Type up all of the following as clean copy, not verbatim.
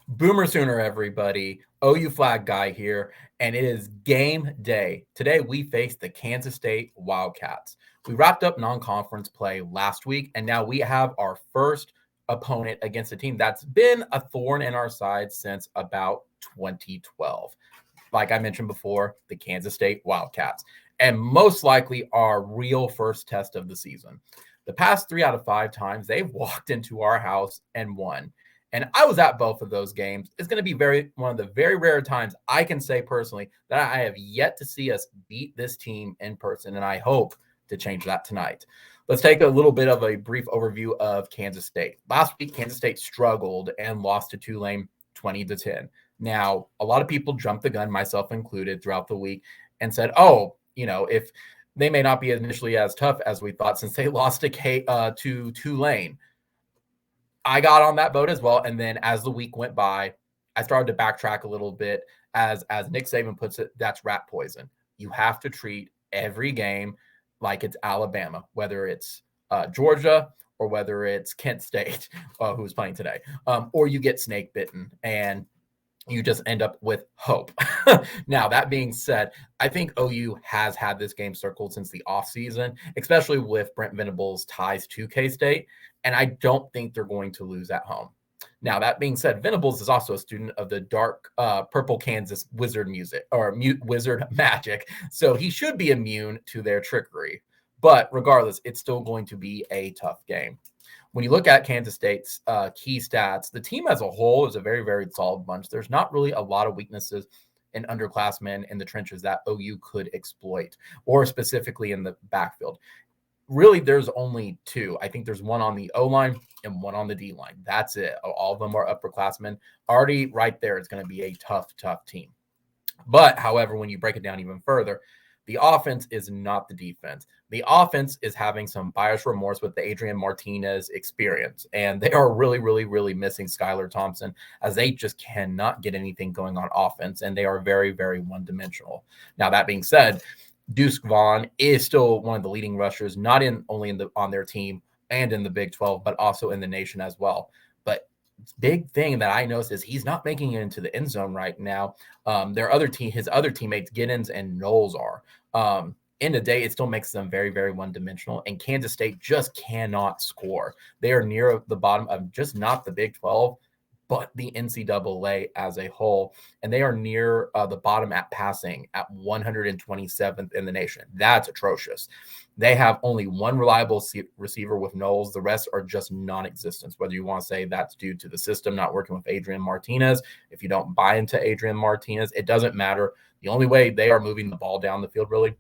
Boomer Sooner, everybody. OU Flag Guy here, and it is game day. Today, we face the Kansas State Wildcats. We wrapped up non conference play last week, and now we have our first opponent against a team that's been a thorn in our side since about 2012. Like I mentioned before, the Kansas State Wildcats, and most likely our real first test of the season. The past 3 out of 5 times they've walked into our house and won. And I was at both of those games. It's going to be one of the very rare times I can say personally that I have yet to see us beat this team in person, and I hope to change that tonight. Let's take a little bit of a brief overview of Kansas State. Last week, Kansas State struggled and lost to Tulane 20-10. Now, a lot of people jumped the gun, myself included, throughout the week and said, if they may not be initially as tough as we thought since they lost to Tulane. I got on that boat as well. And then as the week went by, I started to backtrack a little bit. As Nick Saban puts it, that's rat poison. You have to treat every game like it's Alabama, whether it's Georgia or whether it's Kent State, who's playing today, or you get snake bitten and you just end up with hope. Now, that being said, I think OU has had this game circled since the offseason, especially with Brent Venables' ties to K-State, and I don't think they're going to lose at home. Now, that being said, Venables is also a student of the dark purple Kansas wizard wizard magic, so he should be immune to their trickery. But regardless, it's still going to be a tough game. When you look at Kansas State's key stats, the team as a whole is a very, very solid bunch. There's not really a lot of weaknesses in underclassmen in the trenches that OU could exploit, or specifically in the backfield. Really, there's only two. I think there's one on the O-line and one on the D-line. That's it. All of them are upperclassmen. Already right there, it's going to be a tough, tough team. But, however, when you break it down even further, the offense is not the defense. The offense is having some buyer's remorse with the Adrian Martinez experience. And they are really, really, really missing Skylar Thompson, as they just cannot get anything going on offense. And they are very, very one-dimensional. Now, that being said, Deuce Vaughn is still one of the leading rushers, not only on their team and in the Big 12, but also in the nation as well. But big thing that I noticed is he's not making it into the end zone right now. His other teammates, Giddens and Knowles, are. In the day, it still makes them very, very one-dimensional, and Kansas State just cannot score. They are near the bottom of just not the Big 12, but the NCAA as a whole, and they are near the bottom at passing at 127th in the nation. That's atrocious. They have only one reliable receiver with Knowles. The rest are just non-existent, whether you want to say that's due to the system not working with Adrian Martinez. If you don't buy into Adrian Martinez, it doesn't matter. The only way they are moving the ball down the field really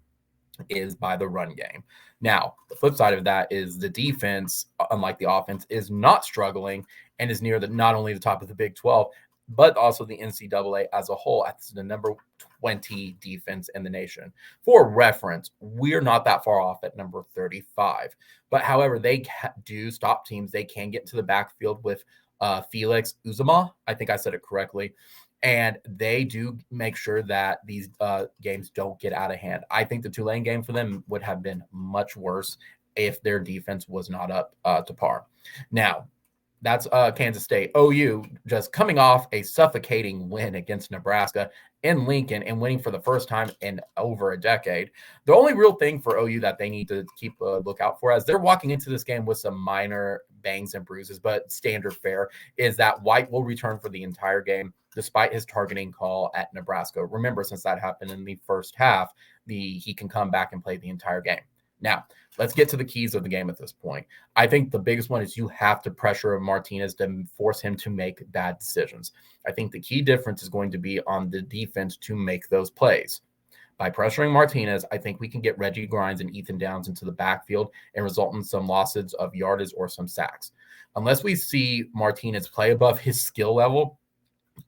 is by the run game. Now, the flip side of that is the defense, unlike the offense, is not struggling and is near not only the top of the Big 12, but also the NCAA as a whole. That's the number 20 defense in the nation. For reference, we're not that far off at number 35. But however, they do stop teams. They can get into the backfield with Felix Uzama. I think I said it correctly. And they do make sure that these games don't get out of hand. I think the Tulane game for them would have been much worse if their defense was not up to par. Now, that's Kansas State. OU just coming off a suffocating win against Nebraska in Lincoln and winning for the first time in over a decade. The only real thing for OU that they need to keep a lookout for, as they're walking into this game with some minor bangs and bruises, but standard fare, is that White will return for the entire game despite his targeting call at Nebraska. Remember, since that happened in the first half, he can come back and play the entire game. Now, let's get to the keys of the game at this point. I think the biggest one is you have to pressure Martinez to force him to make bad decisions. I think the key difference is going to be on the defense to make those plays. By pressuring Martinez, I think we can get Reggie Grimes and Ethan Downs into the backfield and result in some losses of yardage or some sacks. Unless we see Martinez play above his skill level,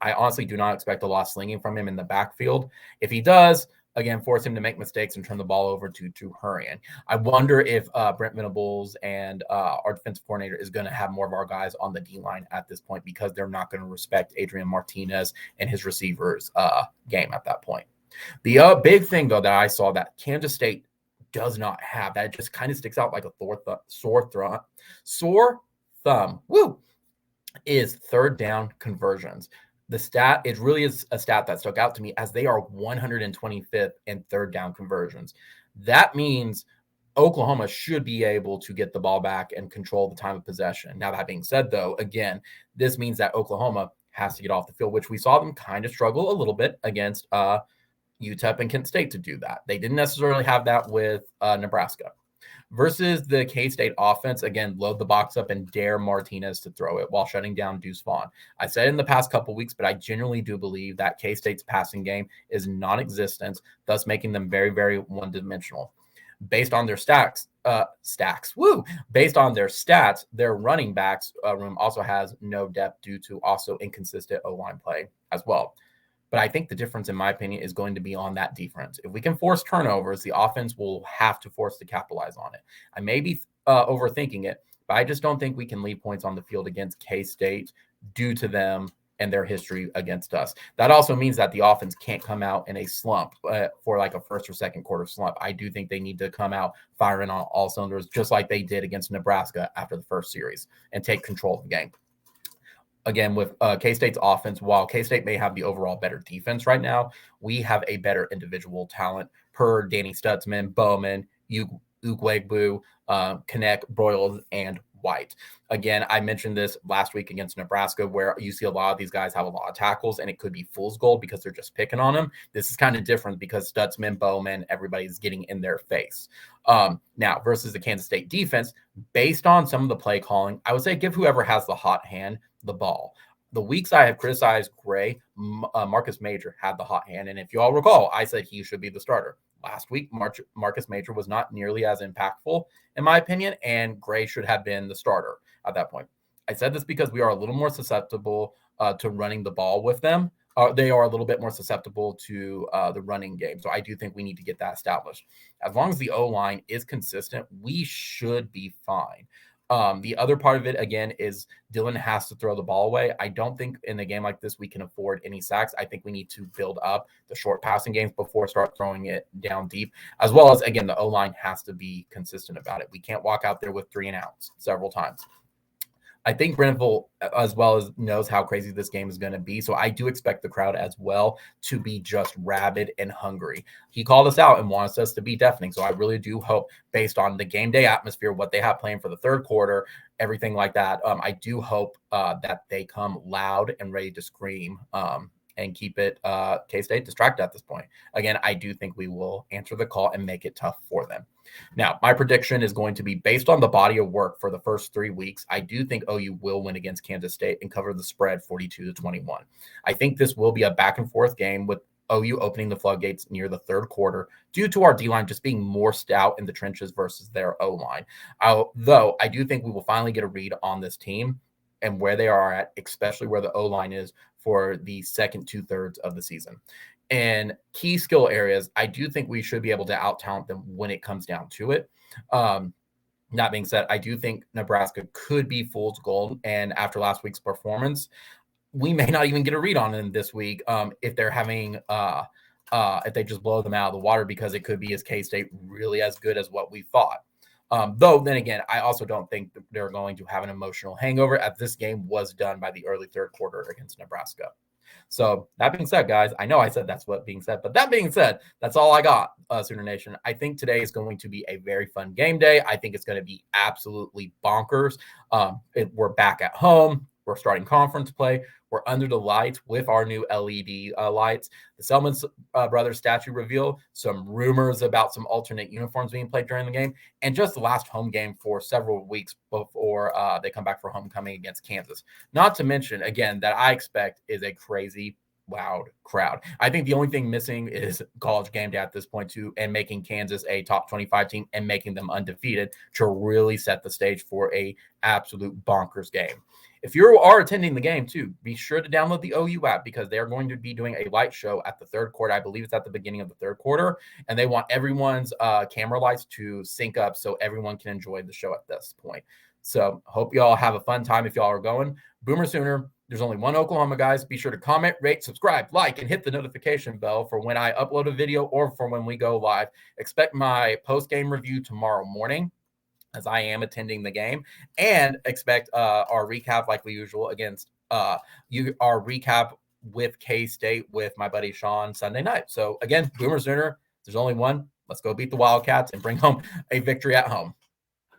I honestly do not expect a lot of slinging from him in the backfield. If he does, again, force him to make mistakes and turn the ball over to Hurrian. I wonder if Brent Venables and our defensive coordinator is going to have more of our guys on the D-line at this point, because they're not going to respect Adrian Martinez and his receivers game at that point. The big thing, though, that I saw that Kansas State does not have, that just kind of sticks out like a sore thumb. Woo! is third down conversions. The stat, it really is a stat that stuck out to me as they are 125th in third down conversions. That means Oklahoma should be able to get the ball back and control the time of possession. Now, that being said, though, again, this means that Oklahoma has to get off the field, which we saw them kind of struggle a little bit against UTEP and Kent State to do that. They didn't necessarily have that with Nebraska. Versus the K-State offense, again, load the box up and dare Martinez to throw it while shutting down Deuce Vaughn. I said in the past couple weeks, but I genuinely do believe that K-State's passing game is non-existent, thus making them very, very one-dimensional. Based on their based on their stats, their running backs room also has no depth due to also inconsistent O-line play as well. But I think the difference, in my opinion, is going to be on that defense. If we can force turnovers, the offense will have to force to capitalize on it. I may be overthinking it, but I just don't think we can leave points on the field against K-State due to them and their history against us. That also means that the offense can't come out in a slump for like a first or second quarter slump. I do think they need to come out firing on all cylinders, just like they did against Nebraska after the first series, and take control of the game. Again, with K-State's offense, while K-State may have the overall better defense right now, we have a better individual talent per Danny Stutzman, Bowman, Ugwegbu, Kinnick, Broyles, and White. Again, I mentioned this last week against Nebraska, where you see a lot of these guys have a lot of tackles, and it could be fool's gold because they're just picking on them. This is kind of different because Stutzman, Bowman, everybody's getting in their face. Now, versus the Kansas State defense, based on some of the play calling, I would say give whoever has the hot hand the ball. The weeks I have criticized Gray, Marcus Major had the hot hand, and if you all recall, I said he should be the starter. Last week, Marcus Major was not nearly as impactful, in my opinion, and Gray should have been the starter at that point. I said this because we are a little more susceptible to running the ball with them. They are a little bit more susceptible to the running game. So I do think we need to get that established. As long as the O-line is consistent, we should be fine. The other part of it, again, is Dylan has to throw the ball away. I don't think in a game like this we can afford any sacks. I think we need to build up the short passing games before start throwing it down deep, as well as, again, the O-line has to be consistent about it. We can't walk out there with 3 and outs several times. I think Grenville, as well as knows how crazy this game is going to be. So I do expect the crowd as well to be just rabid and hungry. He called us out and wants us to be deafening. So I really do hope, based on the game day atmosphere, what they have planned for the third quarter, everything like that, I do hope that they come loud and ready to scream and keep it K-State distracted at this point. Again, I do think we will answer the call and make it tough for them. Now, my prediction is going to be based on the body of work for the first 3 weeks. I do think OU will win against Kansas State and cover the spread 42-21. I think this will be a back and forth game with OU opening the floodgates near the third quarter due to our D-line just being more stout in the trenches versus their O-line. Though I do think we will finally get a read on this team and where they are at, especially where the O-line is for the second 2/3 of the season. And key skill areas, I do think we should be able to out-talent them when it comes down to it. That being said, I do think Nebraska could be fool's gold. And after last week's performance, we may not even get a read on them this week if they're having if they just blow them out of the water, because it could be as K-State really as good as what we thought. Though then again, I also don't think they're going to have an emotional hangover, as this game was done by the early third quarter against Nebraska. So that being said, guys, I know I said that's what being said, but that being said, that's all I got, Sooner Nation. I think today is going to be a very fun game day. I think it's going to be absolutely bonkers. We're back at home. We're starting conference play. We're under the lights with our new LED lights. The Selman Brothers statue reveal, some rumors about some alternate uniforms being played during the game, and just the last home game for several weeks before they come back for homecoming against Kansas. Not to mention, again, that I expect is a crazy, loud crowd. I think the only thing missing is College Game Day at this point too, and making Kansas a top 25 team and making them undefeated to really set the stage for a absolute bonkers game. If you are attending the game too, be sure to download the OU app, because they're going to be doing a light show at the third quarter. I believe it's at the beginning of the third quarter, and they want everyone's camera lights to sync up so everyone can enjoy the show at this point. So hope you all have a fun time if y'all are going. Boomer Sooner. There's only one Oklahoma, guys. Be sure to comment, rate, subscribe, like, and hit the notification bell for when I upload a video or for when we go live. Expect my post-game review tomorrow morning. as I am attending the game, and expect our recap like we usual against our recap with K-State with my buddy Sean Sunday night. So again, Boomer Sooner, there's only one. Let's go beat the Wildcats and bring home a victory at home.